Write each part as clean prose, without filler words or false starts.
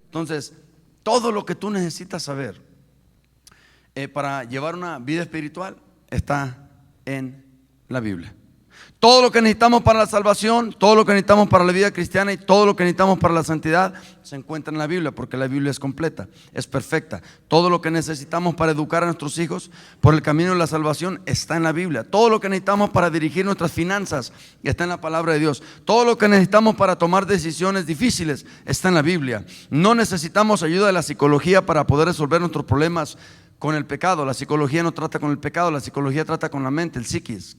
Entonces, todo lo que tú necesitas saber para llevar una vida espiritual está en la Biblia. Todo lo que necesitamos para la salvación, todo lo que necesitamos para la vida cristiana y todo lo que necesitamos para la santidad se encuentra en la Biblia, porque la Biblia es completa, es perfecta. Todo lo que necesitamos para educar a nuestros hijos por el camino de la salvación está en la Biblia. Todo lo que necesitamos para dirigir nuestras finanzas está en la palabra de Dios. Todo lo que necesitamos para tomar decisiones difíciles está en la Biblia. No necesitamos ayuda de la psicología para poder resolver nuestros problemas con el pecado. La psicología no trata con el pecado, la psicología trata con la mente, el psiquis.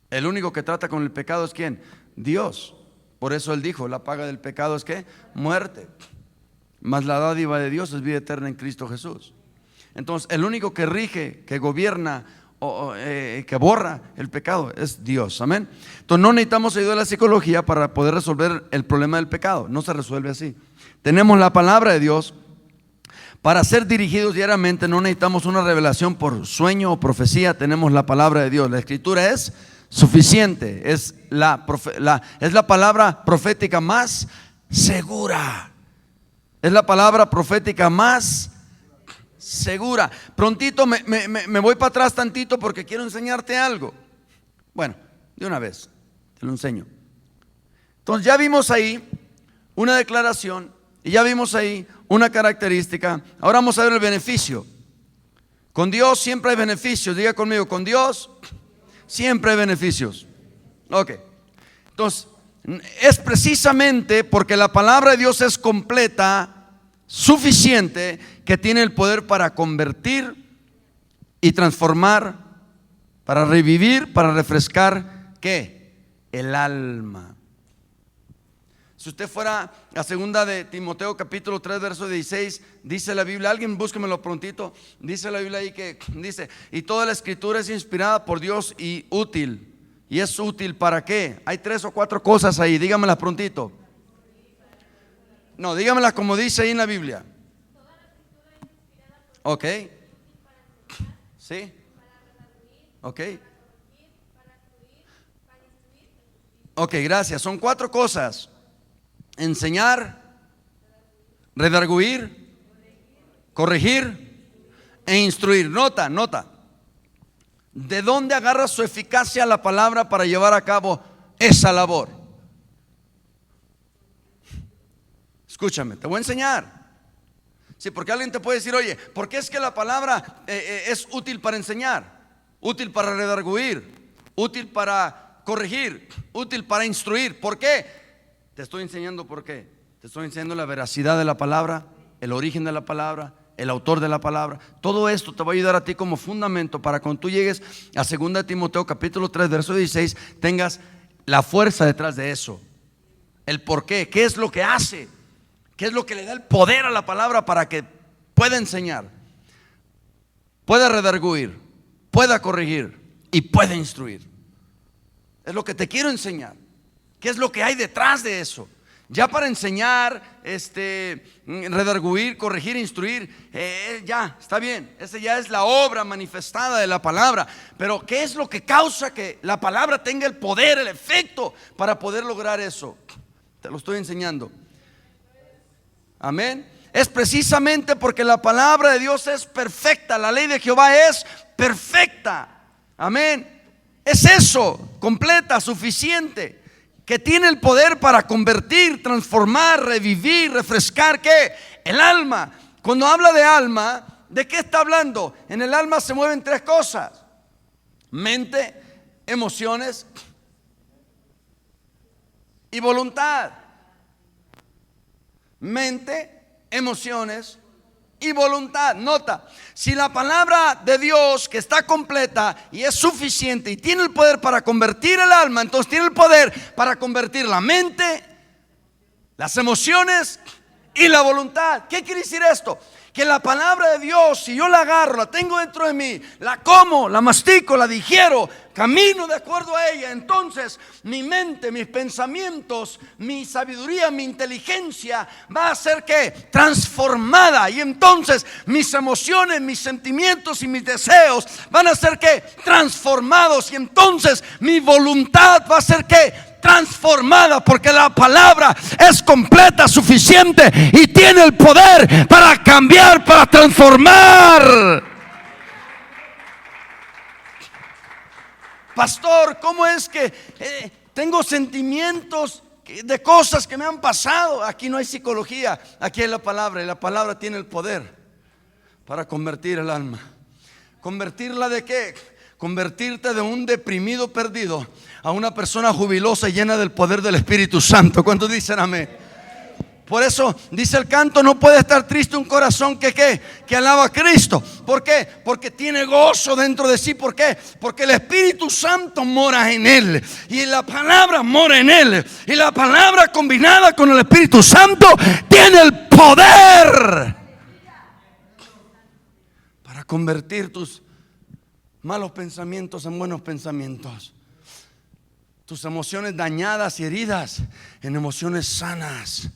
El único que trata con el pecado es ¿quién? Dios. Por eso Él dijo, la paga del pecado es ¿qué? Muerte. Mas la dádiva de Dios es vida eterna en Cristo Jesús. Entonces el único que rige, que gobierna, que borra el pecado es Dios. Amén. Entonces no necesitamos ayuda de la psicología para poder resolver el problema del pecado. No se resuelve así. Tenemos la palabra de Dios. Para ser dirigidos diariamente no necesitamos una revelación por sueño o profecía. Tenemos la palabra de Dios. La escritura es suficiente, es la palabra profética más segura. Es la palabra profética más segura. Prontito me voy para atrás tantito porque quiero enseñarte algo. Bueno, de una vez te lo enseño. Entonces ya vimos ahí una declaración y ya vimos ahí una característica. Ahora vamos a ver el beneficio. Con Dios siempre hay beneficios. Diga conmigo, con Dios siempre hay beneficios. Ok. Entonces, es precisamente porque la palabra de Dios es completa, suficiente, que tiene el poder para convertir y transformar, para revivir, para refrescar, ¿qué? El alma. Si usted fuera a segunda de Timoteo capítulo 3 verso 16, dice la Biblia, alguien búsquemelo prontito, dice la Biblia ahí que dice, y toda la escritura es inspirada por Dios y útil. ¿Y es útil para qué? Hay 3 o 4 cosas ahí, dígamelas prontito. No, dígamelas como dice ahí en la Biblia. Ok. ¿Sí? Ok. Ok, gracias. Son 4 cosas. Enseñar, redarguir, corregir e instruir. Nota. ¿De dónde agarra su eficacia la palabra para llevar a cabo esa labor? Escúchame, te voy a enseñar. Sí, porque alguien te puede decir, oye, ¿por qué es que la palabra es útil para enseñar? Útil para redarguir, útil para corregir, útil para instruir. ¿Por qué? Te estoy enseñando por qué. Te estoy enseñando la veracidad de la palabra, el origen de la palabra, el autor de la palabra. Todo esto te va a ayudar a ti como fundamento para cuando tú llegues a 2 Timoteo capítulo 3 verso 16 tengas la fuerza detrás de eso. El por qué, qué es lo que hace, qué es lo que le da el poder a la palabra para que pueda enseñar, pueda redarguir, pueda corregir y pueda instruir. Es lo que te quiero enseñar. ¿Qué es lo que hay detrás de eso? Ya para enseñar, redarguir, corregir, instruir, ya, está bien. Esa ya es la obra manifestada de la palabra. Pero ¿qué es lo que causa que la palabra tenga el poder, el efecto para poder lograr eso? Te lo estoy enseñando. Amén. Es precisamente porque la palabra de Dios es perfecta. La ley de Jehová es perfecta. Amén. Es eso, completa, suficiente, que tiene el poder para convertir, transformar, revivir, refrescar, ¿qué? El alma. Cuando habla de alma, ¿de qué está hablando? En el alma se mueven 3 cosas: mente, emociones y voluntad. Mente, emociones y voluntad. Nota, si la palabra de Dios, que está completa y es suficiente y tiene el poder para convertir el alma, entonces tiene el poder para convertir la mente, las emociones y la voluntad. ¿Qué quiere decir esto? Que la palabra de Dios, si yo la agarro, la tengo dentro de mí, la como, la mastico, la digiero, camino de acuerdo a ella, entonces mi mente, mis pensamientos, mi sabiduría, mi inteligencia va a ser ¿qué? Transformada. Y entonces mis emociones, mis sentimientos y mis deseos van a ser ¿qué? Transformados. Y entonces mi voluntad va a ser ¿qué? transformada, porque la palabra es completa, suficiente y tiene el poder para cambiar, para transformar. Pastor, ¿cómo es que tengo sentimientos de cosas que me han pasado? Aquí no hay psicología, aquí hay la palabra, y la palabra tiene el poder para convertir el alma. ¿Convertirla de qué? Convertirte de un deprimido perdido a una persona jubilosa y llena del poder del Espíritu Santo. ¿Cuántos dicen amén? Por eso dice el canto: no puede estar triste un corazón que alaba a Cristo. ¿Por qué? Porque tiene gozo dentro de sí. ¿Por qué? Porque el Espíritu Santo mora en él y la palabra mora en él, y la palabra combinada con el Espíritu Santo tiene el poder para convertir tus malos pensamientos en buenos pensamientos, tus emociones dañadas y heridas en emociones sanas,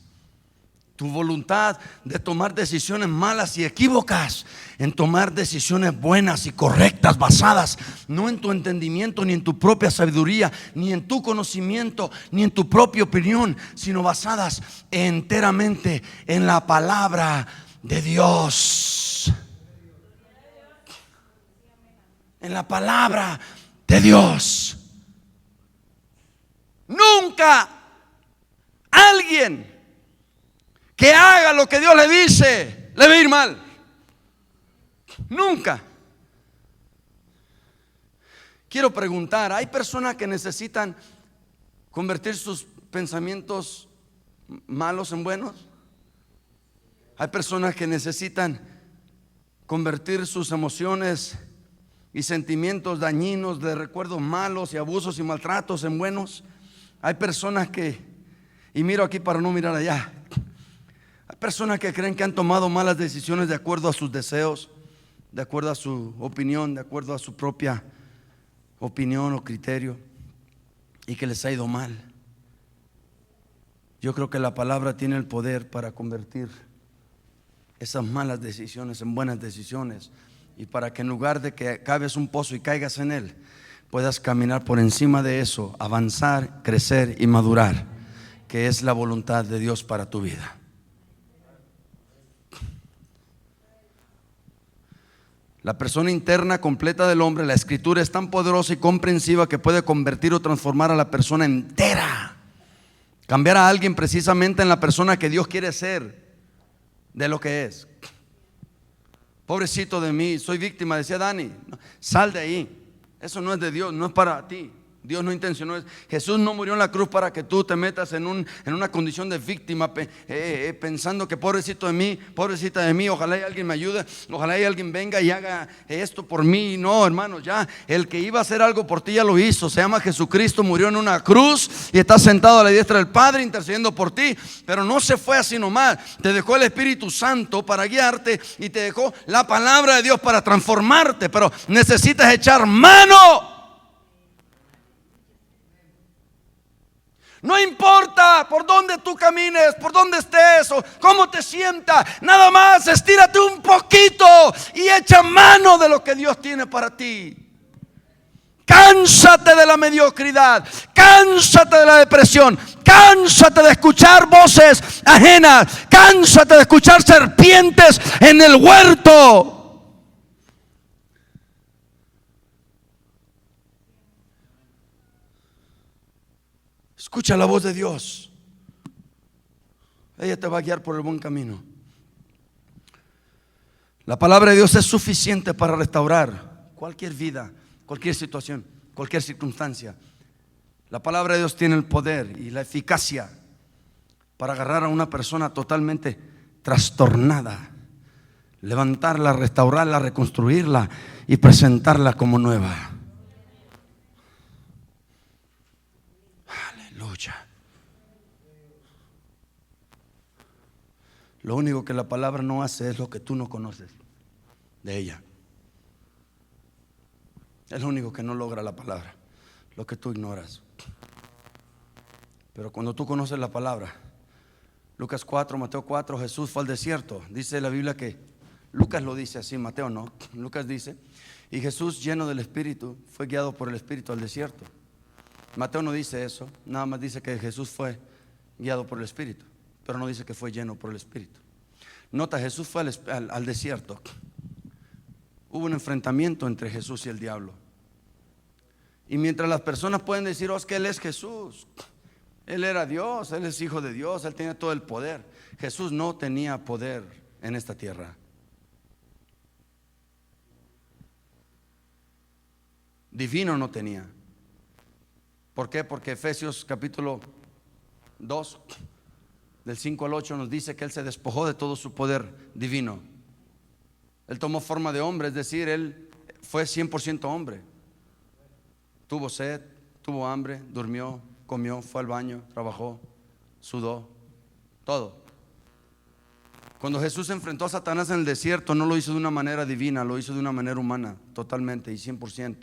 tu voluntad de tomar decisiones malas y equívocas en tomar decisiones buenas y correctas, basadas no en tu entendimiento, ni en tu propia sabiduría, ni en tu conocimiento, ni en tu propia opinión, sino basadas enteramente en la palabra de Dios. En la palabra de Dios. Nunca alguien que haga lo que Dios le dice le va a ir mal. Nunca. Quiero preguntar: ¿hay personas que necesitan convertir sus pensamientos malos en buenos? ¿Hay personas que necesitan convertir sus emociones y sentimientos dañinos de recuerdos malos y abusos y maltratos en buenos? Hay personas que, y miro aquí para no mirar allá, hay personas que creen que han tomado malas decisiones de acuerdo a sus deseos, de acuerdo a su opinión, de acuerdo a su propia opinión o criterio, y que les ha ido mal. Yo creo que la palabra tiene el poder para convertir esas malas decisiones en buenas decisiones, y para que en lugar de que caves un pozo y caigas en él, puedas caminar por encima de eso, avanzar, crecer y madurar, que es la voluntad de Dios para tu vida. La persona interna completa del hombre, la Escritura, es tan poderosa y comprensiva que puede convertir o transformar a la persona entera, cambiar a alguien precisamente en la persona que Dios quiere ser, de lo que es. Pobrecito de mí, soy víctima, decía Dani. Sal de ahí, eso no es de Dios, no es para ti. Dios no intencionó eso. Jesús no murió en la cruz para que tú te metas en una condición de víctima, pensando que pobrecito de mí, pobrecita de mí, ojalá y alguien me ayude, ojalá y alguien venga y haga esto por mí. No, hermanos, ya el que iba a hacer algo por ti ya lo hizo. Se llama Jesucristo, murió en una cruz y está sentado a la diestra del Padre intercediendo por ti. Pero no se fue así nomás, te dejó el Espíritu Santo para guiarte y te dejó la palabra de Dios para transformarte. Pero necesitas echar mano. No importa por dónde tú camines, por dónde estés o cómo te sientas, nada más estírate un poquito y echa mano de lo que Dios tiene para ti. Cánsate de la mediocridad, cánsate de la depresión, cánsate de escuchar voces ajenas, cánsate de escuchar serpientes en el huerto. Escucha la voz de Dios. Ella te va a guiar por el buen camino. La palabra de Dios es suficiente para restaurar cualquier vida, cualquier situación, cualquier circunstancia. La palabra de Dios tiene el poder y la eficacia para agarrar a una persona totalmente trastornada, levantarla, restaurarla, reconstruirla y presentarla como nueva. Lo único que la palabra no hace es lo que tú no conoces de ella. Es lo único que no logra la palabra, lo que tú ignoras. Pero cuando tú conoces la palabra, Lucas 4, Mateo 4, Jesús fue al desierto. Dice la Biblia que Lucas lo dice así, Mateo no. Lucas dice: y Jesús, lleno del Espíritu, fue guiado por el Espíritu al desierto. Mateo no dice eso, nada más dice que Jesús fue guiado por el Espíritu, pero no dice que fue lleno por el Espíritu. Nota, Jesús fue al desierto. Hubo un enfrentamiento entre Jesús y el diablo. Y mientras las personas pueden decir, oh, es que Él es Jesús, Él era Dios, Él es hijo de Dios, Él tenía todo el poder. Jesús no tenía poder en esta tierra. Divino no tenía. ¿Por qué? Porque Efesios capítulo 2, del 5 al 8 nos dice que Él se despojó de todo su poder divino. Él tomó forma de hombre, es decir, Él fue 100% hombre. Tuvo sed, tuvo hambre, durmió, comió, fue al baño, trabajó, sudó, todo. Cuando Jesús enfrentó a Satanás en el desierto, no lo hizo de una manera divina, lo hizo de una manera humana, totalmente y 100%.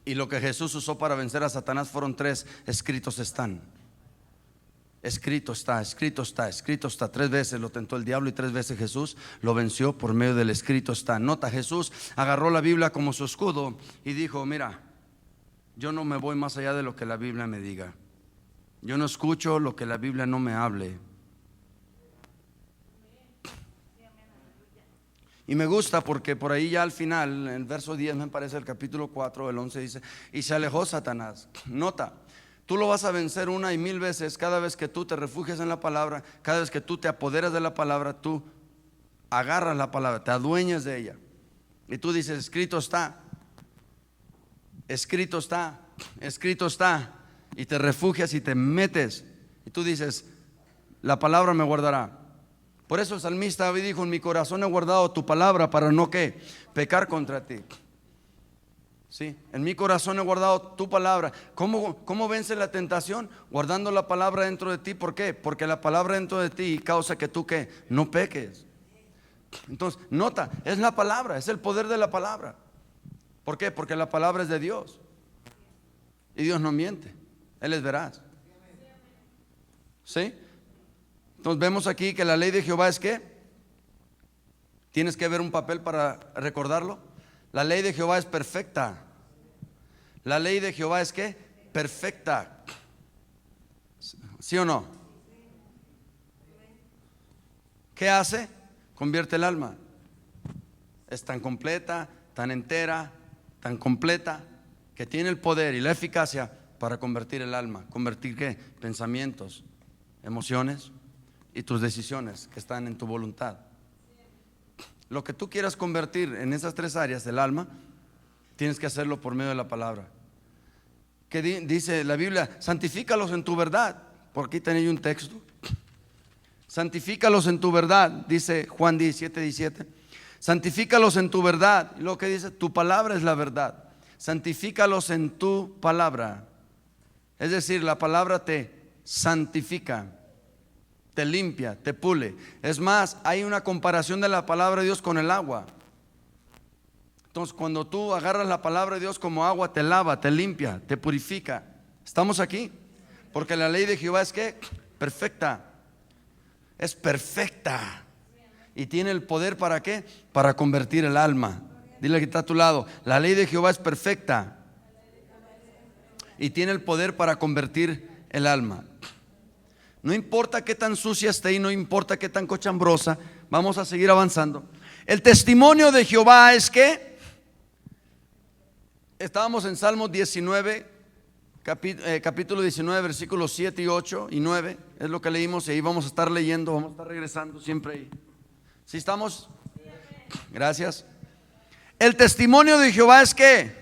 Y lo que Jesús usó para vencer a Satanás fueron 3: escritos están. Escrito está, escrito está, escrito está. 3 veces lo tentó el diablo y 3 veces Jesús lo venció por medio del escrito está. Nota, Jesús agarró la Biblia como su escudo y dijo, mira, yo no me voy más allá de lo que la Biblia me diga. Yo no escucho lo que la Biblia no me hable. Y me gusta porque por ahí ya al final, en el verso 10 me parece, el capítulo 4, el 11 dice, y se alejó Satanás. Nota, tú lo vas a vencer 1 y 1000 veces cada vez que tú te refugias en la palabra, cada vez que tú te apoderas de la palabra, tú agarras la palabra, te adueñas de ella. Y tú dices, escrito está, escrito está, escrito está. Y te refugias y te metes. Y tú dices, la palabra me guardará. Por eso el salmista David dijo, en mi corazón he guardado tu palabra para no ¿qué? Pecar contra ti. Sí, en mi corazón he guardado tu palabra. ¿Cómo vence la tentación? Guardando la palabra dentro de ti. ¿Por qué? Porque la palabra dentro de ti causa que tú ¿qué? No peques. Entonces, nota, es la palabra, es el poder de la palabra. ¿Por qué? Porque la palabra es de Dios. Y Dios no miente, Él es veraz. ¿Sí? Entonces vemos aquí que la ley de Jehová es ¿qué? Tienes que ver un papel para recordarlo. La ley de Jehová es perfecta. La ley de Jehová es ¿qué? Perfecta. ¿Sí o no? ¿Qué hace? Convierte el alma. Es tan completa, tan entera, tan completa, que tiene el poder y la eficacia para convertir el alma. ¿Convertir qué? Pensamientos, emociones y tus decisiones que están en tu voluntad. Lo que tú quieras convertir en esas 3 áreas del alma, tienes que hacerlo por medio de la palabra. Que dice la Biblia, santifícalos en tu verdad. Por aquí tenéis un texto. Santifícalos en tu verdad, dice Juan 17:17. Santifícalos en tu verdad. Y lo que dice, tu palabra es la verdad. Santifícalos en tu palabra. Es decir, la palabra te santifica, te limpia, te pule. Es más, hay una comparación de la palabra de Dios con el agua. Entonces, cuando tú agarras la palabra de Dios como agua, te lava, te limpia, te purifica. ¿Estamos aquí? Porque la ley de Jehová es ¿qué? Perfecta. Es perfecta. Y tiene el poder ¿para qué? Para convertir el alma. Dile que está a tu lado, la ley de Jehová es perfecta. Y tiene el poder para convertir el alma. No importa qué tan sucia esté y no importa qué tan cochambrosa, vamos a seguir avanzando. El testimonio de Jehová es que estábamos en Salmos 19, capítulo 19, versículos 7 y 8 y 9. Es lo que leímos y ahí vamos a estar leyendo, vamos a estar regresando siempre ahí. ¿Sí estamos? Gracias. El testimonio de Jehová es que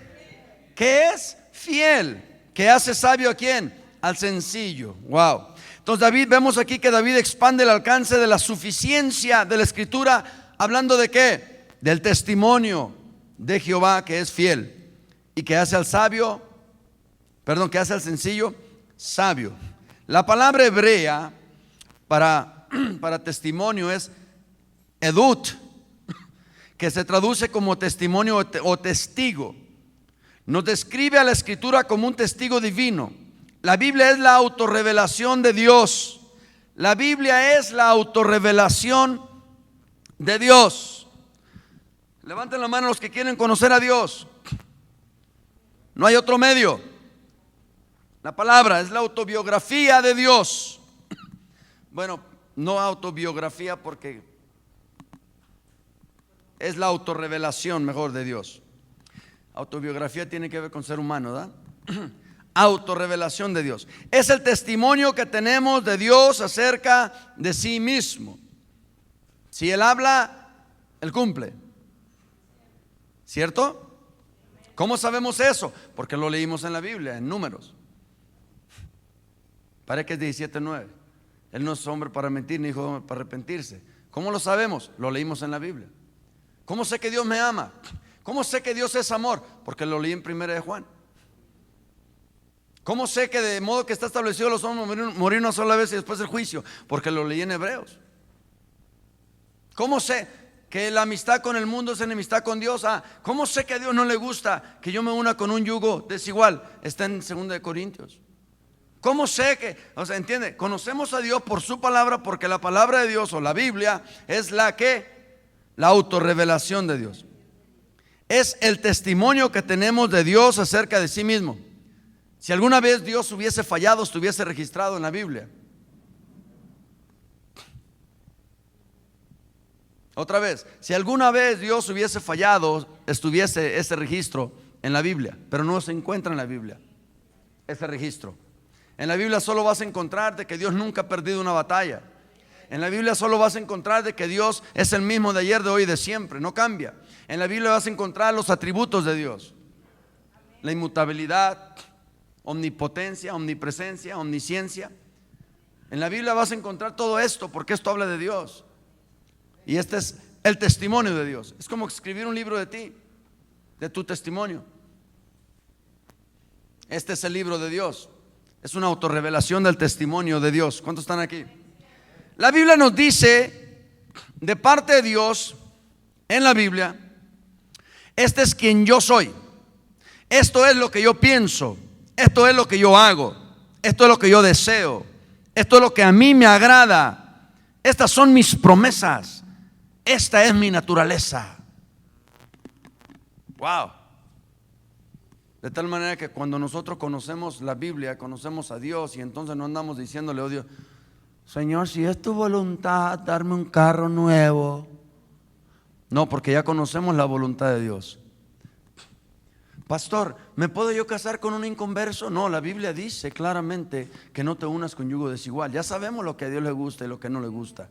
es fiel, que hace sabio ¿a quién? Al sencillo. Wow. Entonces David, vemos aquí que David expande el alcance de la suficiencia de la escritura, hablando de ¿qué? Del testimonio de Jehová que es fiel y que hace al sabio, que hace al sencillo sabio. La palabra hebrea para testimonio es edut, que se traduce como testimonio o testigo. Nos describe a la escritura como un testigo divino. La Biblia es la autorrevelación de Dios. La Biblia es la autorrevelación de Dios. Levanten la mano los que quieren conocer a Dios. No hay otro medio. La palabra es la autobiografía de Dios. Bueno, no autobiografía porque es la autorrevelación mejor de Dios. Autobiografía tiene que ver con ser humano, ¿verdad? Autorrevelación de Dios. Es el testimonio que tenemos de Dios acerca de sí mismo. Si Él habla, Él cumple. ¿Cierto? ¿Cómo sabemos eso? Porque lo leímos en la Biblia, en Números. Parece que es 17:9. Él no es hombre para mentir, ni hijo de hombre para arrepentirse. ¿Cómo lo sabemos? Lo leímos en la Biblia. ¿Cómo sé que Dios me ama? ¿Cómo sé que Dios es amor? Porque lo leí en 1 de Juan. ¿Cómo sé que de modo que está establecido los hombres morir una sola vez y después el juicio? Porque lo leí en Hebreos. ¿Cómo sé que la amistad con el mundo es enemistad con Dios? ¿Cómo sé que a Dios no le gusta que yo me una con un yugo desigual? Está en 2 de Corintios. ¿Cómo sé que, entiende? Conocemos a Dios por su palabra, porque la palabra de Dios o la Biblia es la autorrevelación de Dios. Es el testimonio que tenemos de Dios acerca de sí mismo. Si alguna vez Dios hubiese fallado, estuviese registrado en la Biblia. Otra vez, si alguna vez Dios hubiese fallado, estuviese ese registro en la Biblia, pero no se encuentra en la Biblia ese registro. En la Biblia solo vas a encontrar de que Dios nunca ha perdido una batalla. En la Biblia solo vas a encontrar de que Dios es el mismo de ayer, de hoy y de siempre, no cambia. En la Biblia vas a encontrar los atributos de Dios: la inmutabilidad, omnipotencia, omnipresencia, omnisciencia. En la Biblia vas a encontrar todo esto, porque esto habla de Dios. Y este es el testimonio de Dios. Es como escribir un libro de ti, de tu testimonio. Este es el libro de Dios. Es una autorrevelación del testimonio de Dios. ¿Cuántos están aquí? La Biblia nos dice, de parte de Dios, en la Biblia: este es quien yo soy. Esto es lo que yo pienso. Esto es lo que yo hago. Esto es lo que yo deseo. Esto es lo que a mí me agrada. Estas son mis promesas. Esta es mi naturaleza. Wow. De tal manera que cuando nosotros conocemos la Biblia, conocemos a Dios, y entonces no andamos diciéndole: oh Dios, Señor, si es tu voluntad darme un carro nuevo. No, porque ya conocemos la voluntad de Dios. Pastor, ¿me puedo yo casar con un inconverso? No, la Biblia dice claramente que no te unas con yugo desigual. Ya sabemos lo que a Dios le gusta y lo que no le gusta.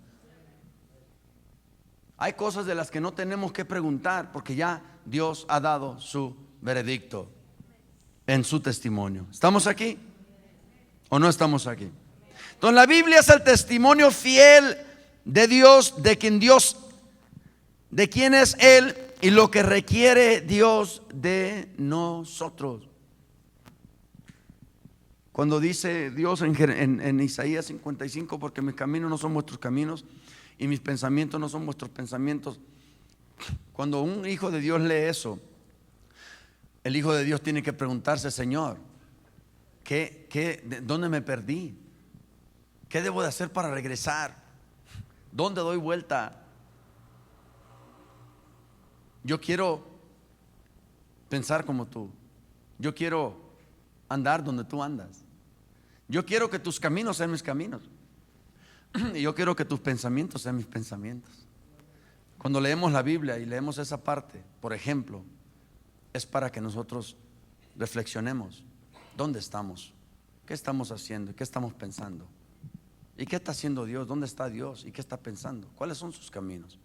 Hay cosas de las que no tenemos que preguntar, porque ya Dios ha dado su veredicto en su testimonio. ¿Estamos aquí o no estamos aquí? Entonces la Biblia es el testimonio fiel de Dios, de quién es Él y lo que requiere Dios de nosotros. Cuando dice Dios en Isaías 55: porque mis caminos no son vuestros caminos y mis pensamientos no son vuestros pensamientos. Cuando un hijo de Dios lee eso, el hijo de Dios tiene que preguntarse: Señor, ¿dónde me perdí? ¿Qué debo de hacer para regresar? ¿Dónde doy vuelta? Yo quiero pensar como tú. Yo quiero andar donde tú andas. Yo quiero que tus caminos sean mis caminos. Y yo quiero que tus pensamientos sean mis pensamientos. Cuando leemos la Biblia y leemos esa parte, por ejemplo, es para que nosotros reflexionemos. ¿Dónde estamos? ¿Qué estamos haciendo? ¿Qué estamos pensando? ¿Y qué está haciendo Dios? ¿Dónde está Dios? ¿Y qué está pensando? ¿Cuáles son sus caminos?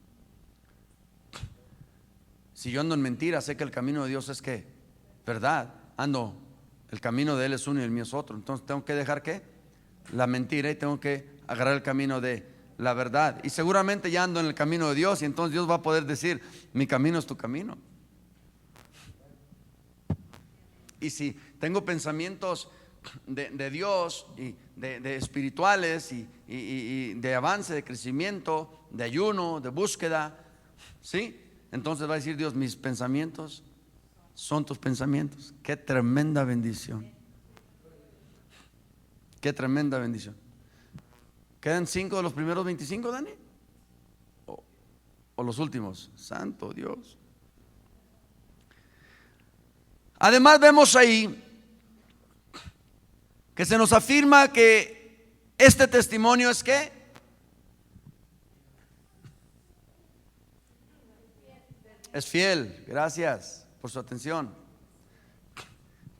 Si yo ando en mentira, sé que el camino de Dios es ¿qué? Verdad. El camino de Él es uno y el mío es otro. Entonces tengo que dejar ¿qué? La mentira, y tengo que agarrar el camino de la verdad. Y seguramente ya ando en el camino de Dios, y entonces Dios va a poder decir: mi camino es tu camino. Y si tengo pensamientos de Dios y de espirituales y de avance, de crecimiento, de ayuno, de búsqueda, ¿sí? Entonces va a decir Dios: mis pensamientos son tus pensamientos. Qué tremenda bendición. Qué tremenda bendición. ¿Quedan 5 de los primeros 25, Dani? ¿O los últimos? Santo Dios. Además vemos ahí que se nos afirma que este testimonio es ¿qué? Es fiel. Gracias por su atención.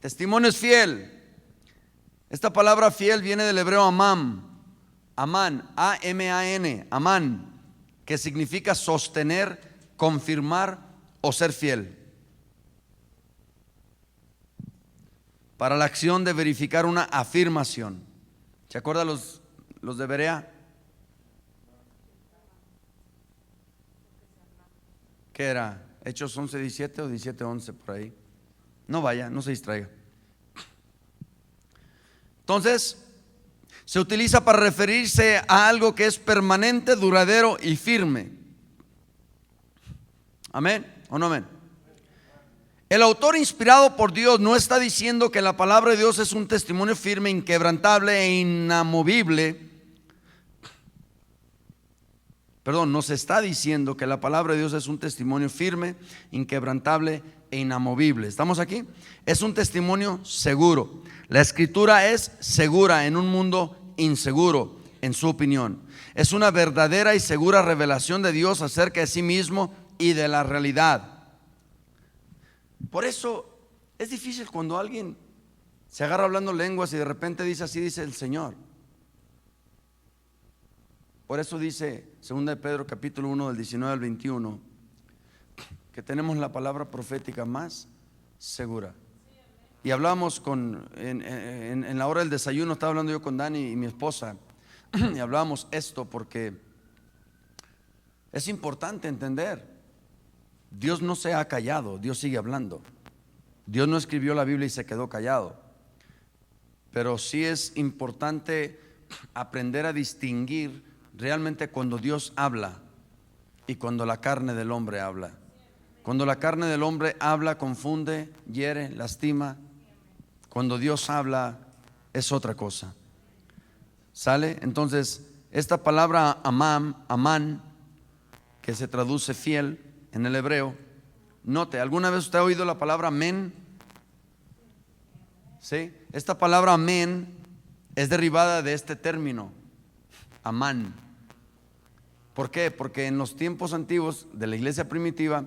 Testimonio es fiel. Esta palabra fiel viene del hebreo amán, A-M-A-N, amán, que significa sostener, confirmar o ser fiel. Para la acción de verificar una afirmación. ¿Se acuerdan los de Berea? ¿Qué era? Hechos 11:17 o 17:11 por ahí. No vaya, no se distraiga. Entonces, se utiliza para referirse a algo que es permanente, duradero y firme. ¿Amén o no amén? El autor inspirado por Dios no está diciendo que la palabra de Dios es un testimonio firme, inquebrantable e inamovible. Perdón, nos está diciendo que la palabra de Dios es un testimonio firme, inquebrantable e inamovible. ¿Estamos aquí? Es un testimonio seguro. La escritura es segura en un mundo inseguro, en su opinión. Es una verdadera y segura revelación de Dios acerca de sí mismo y de la realidad. Por eso es difícil cuando alguien se agarra hablando lenguas y de repente dice así dice el Señor. Por eso dice 2 de Pedro capítulo 1 del 19 al 21 que tenemos la palabra profética más segura. Y hablamos en la hora del desayuno, estaba hablando yo con Dani y mi esposa y hablábamos esto porque es importante entender. Dios no se ha callado, Dios sigue hablando. Dios no escribió la Biblia y se quedó callado. Pero sí es importante aprender a distinguir realmente cuando Dios habla y cuando la carne del hombre habla. Cuando la carne del hombre habla, confunde, hiere, lastima. Cuando Dios habla es otra cosa. ¿Sale? Entonces, esta palabra amán, que se traduce fiel en el hebreo, note, ¿alguna vez usted ha oído la palabra amén? ¿Sí? Esta palabra amén es derivada de este término, amán. ¿Por qué? Porque en los tiempos antiguos de la iglesia primitiva,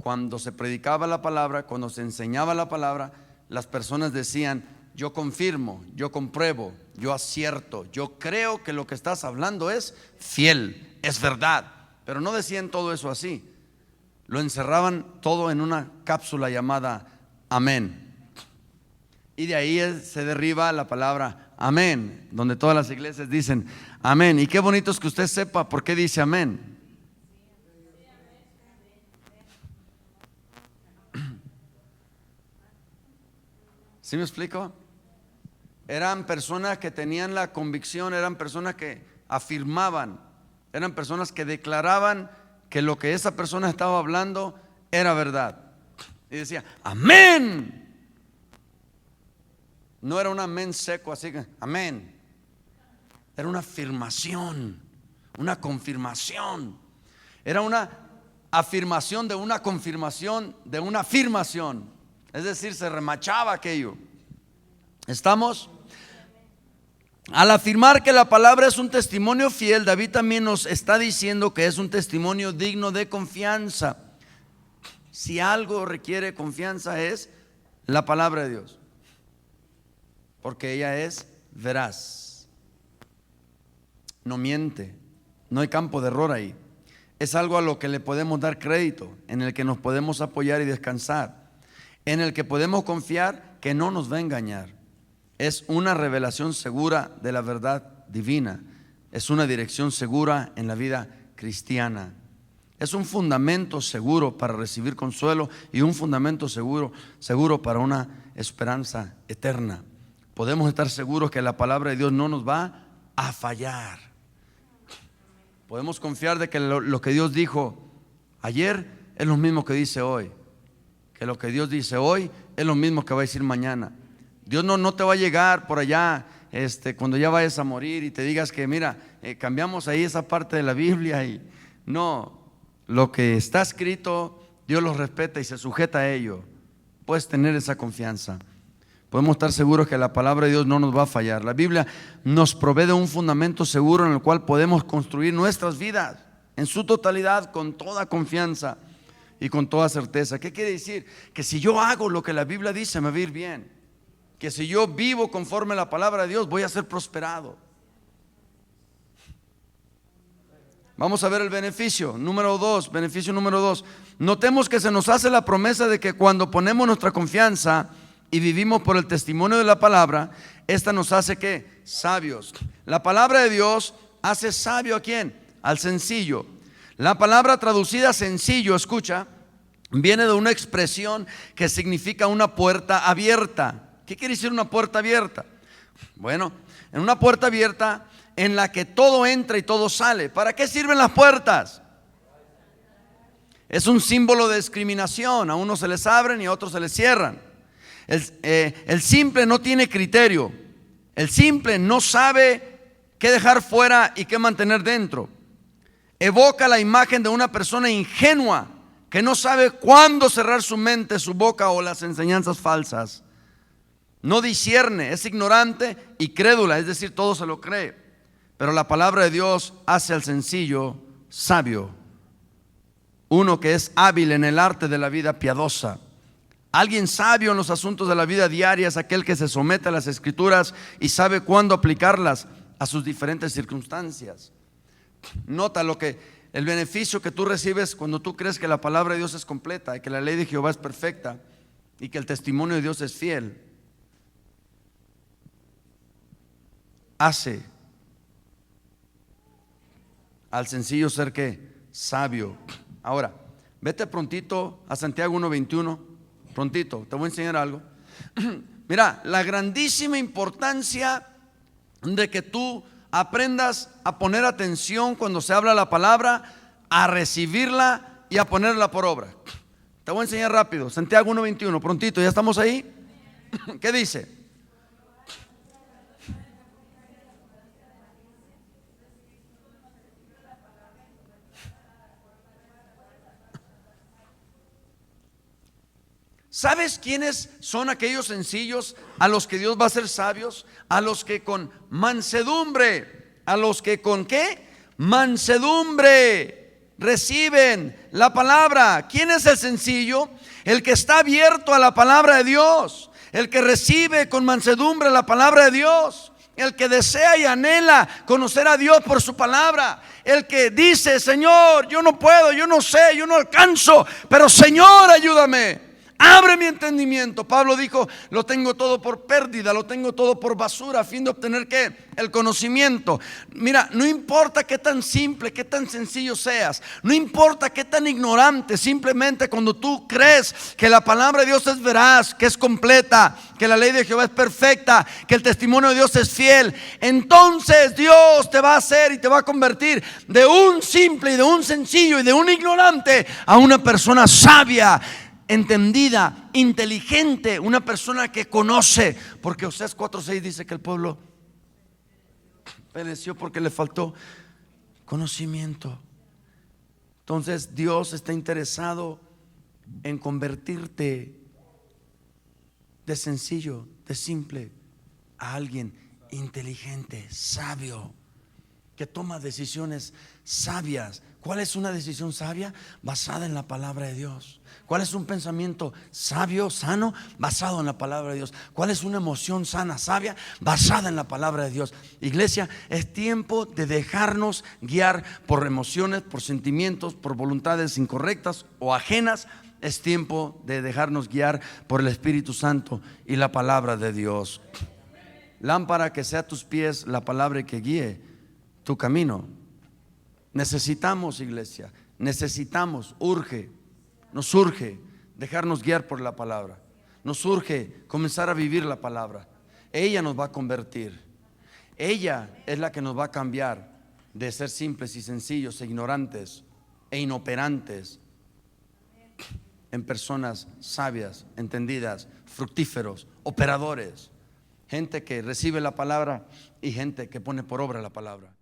cuando se predicaba la palabra, cuando se enseñaba la palabra, las personas decían: yo confirmo, yo compruebo, yo acierto, yo creo que lo que estás hablando es fiel, es verdad. Pero no decían todo eso así. Lo encerraban todo en una cápsula llamada amén. Y de ahí se deriva la palabra amén, donde todas las iglesias dicen amén. Y qué bonito es que usted sepa por qué dice amén. ¿Sí me explico? Eran personas que tenían la convicción, eran personas que afirmaban, eran personas que declaraban que lo que esa persona estaba hablando era verdad. Y decía amén. No era un amén seco así que amén. Era una afirmación, una confirmación. Era una afirmación de una confirmación de una afirmación. Es decir, se remachaba aquello. ¿Estamos? Al afirmar que la palabra es un testimonio fiel, David también nos está diciendo que es un testimonio digno de confianza. Si algo requiere confianza es la palabra de Dios, porque ella es veraz, no miente, no hay campo de error ahí. Es algo a lo que le podemos dar crédito, en el que nos podemos apoyar y descansar, en el que podemos confiar que no nos va a engañar. Es una revelación segura de la verdad divina. Es una dirección segura en la vida cristiana. Es un fundamento seguro para recibir consuelo y un fundamento seguro para una esperanza eterna. Podemos estar seguros que la palabra de Dios no nos va a fallar. Podemos confiar de que lo que Dios dijo ayer es lo mismo que dice hoy. Que lo que Dios dice hoy es lo mismo que va a decir mañana. Dios no te va a llegar por allá cuando ya vayas a morir y te digas que mira, cambiamos ahí esa parte de la Biblia. Y no, lo que está escrito Dios lo respeta y se sujeta a ello. Puedes tener esa confianza, podemos estar seguros que la palabra de Dios no nos va a fallar. La Biblia nos provee de un fundamento seguro en el cual podemos construir nuestras vidas en su totalidad con toda confianza y con toda certeza. ¿Qué quiere decir? Que si yo hago lo que la Biblia dice, me va a ir bien. Que si yo vivo conforme a la palabra de Dios, voy a ser prosperado. Vamos a ver el beneficio número 2. Beneficio número 2. Notemos que se nos hace la promesa de que cuando ponemos nuestra confianza y vivimos por el testimonio de la palabra, esta nos hace ¿qué? Sabios. La palabra de Dios hace sabio ¿a quién? Al sencillo. La palabra traducida sencillo, escucha, viene de una expresión que significa una puerta abierta. ¿Qué quiere decir una puerta abierta? Bueno, en una puerta abierta en la que todo entra y todo sale. ¿Para qué sirven las puertas? Es un símbolo de discriminación. A unos se les abren y a otros se les cierran. El simple no tiene criterio. El simple no sabe qué dejar fuera y qué mantener dentro. Evoca la imagen de una persona ingenua que no sabe cuándo cerrar su mente, su boca o las enseñanzas falsas. No discierne, es ignorante y crédula, es decir, todo se lo cree. Pero la palabra de Dios hace al sencillo sabio. Uno que es hábil en el arte de la vida piadosa. Alguien sabio en los asuntos de la vida diaria es aquel que se somete a las escrituras y sabe cuándo aplicarlas a sus diferentes circunstancias. Nota el beneficio que tú recibes cuando tú crees que la palabra de Dios es completa y que la ley de Jehová es perfecta y que el testimonio de Dios es fiel. Hace al sencillo ser ¿qué? Sabio. Ahora, vete prontito a Santiago 1:21. Prontito, te voy a enseñar algo. Mira, la grandísima importancia de que tú aprendas a poner atención cuando se habla la palabra, a recibirla y a ponerla por obra. Te voy a enseñar rápido. Santiago 1:21, prontito, ¿ya estamos ahí? ¿Qué dice? ¿Sabes quiénes son aquellos sencillos a los que Dios va a hacer sabios? A los que con mansedumbre, a los que con ¿qué? Mansedumbre reciben la palabra. ¿Quién es el sencillo? El que está abierto a la palabra de Dios, el que recibe con mansedumbre la palabra de Dios, el que desea y anhela conocer a Dios por su palabra, el que dice: Señor, yo no puedo, yo no sé, yo no alcanzo, pero Señor, ayúdame. Abre mi entendimiento. Pablo dijo: lo tengo todo por pérdida, lo tengo todo por basura, a fin de obtener ¿qué? El conocimiento. Mira, no importa qué tan simple, qué tan sencillo seas, no importa qué tan ignorante, simplemente cuando tú crees que la palabra de Dios es veraz, que es completa, que la ley de Jehová es perfecta, que el testimonio de Dios es fiel, entonces Dios te va a hacer y te va a convertir de un simple y de un sencillo y de un ignorante a una persona sabia, entendida, inteligente, una persona que conoce. Porque Oseas 4:6 dice que el pueblo pereció porque le faltó conocimiento. Entonces Dios está interesado en convertirte de sencillo, de simple, a alguien inteligente, sabio, que toma decisiones sabias. ¿Cuál es una decisión sabia? Basada en la palabra de Dios. ¿Cuál es un pensamiento sabio, sano? Basado en la palabra de Dios. ¿Cuál es una emoción sana, sabia? Basada en la palabra de Dios. Iglesia, es tiempo de dejarnos guiar por emociones, por sentimientos, por voluntades incorrectas o ajenas. Es tiempo de dejarnos guiar por el Espíritu Santo y la palabra de Dios. Lámpara que sea a tus pies la palabra que guíe tu camino. Necesitamos, iglesia, nos urge dejarnos guiar por la palabra. Nos urge comenzar a vivir la palabra. Ella nos va a convertir. Ella es la que nos va a cambiar de ser simples y sencillos e ignorantes e inoperantes en personas sabias, entendidas, fructíferos, operadores. Gente que recibe la palabra y gente que pone por obra la palabra.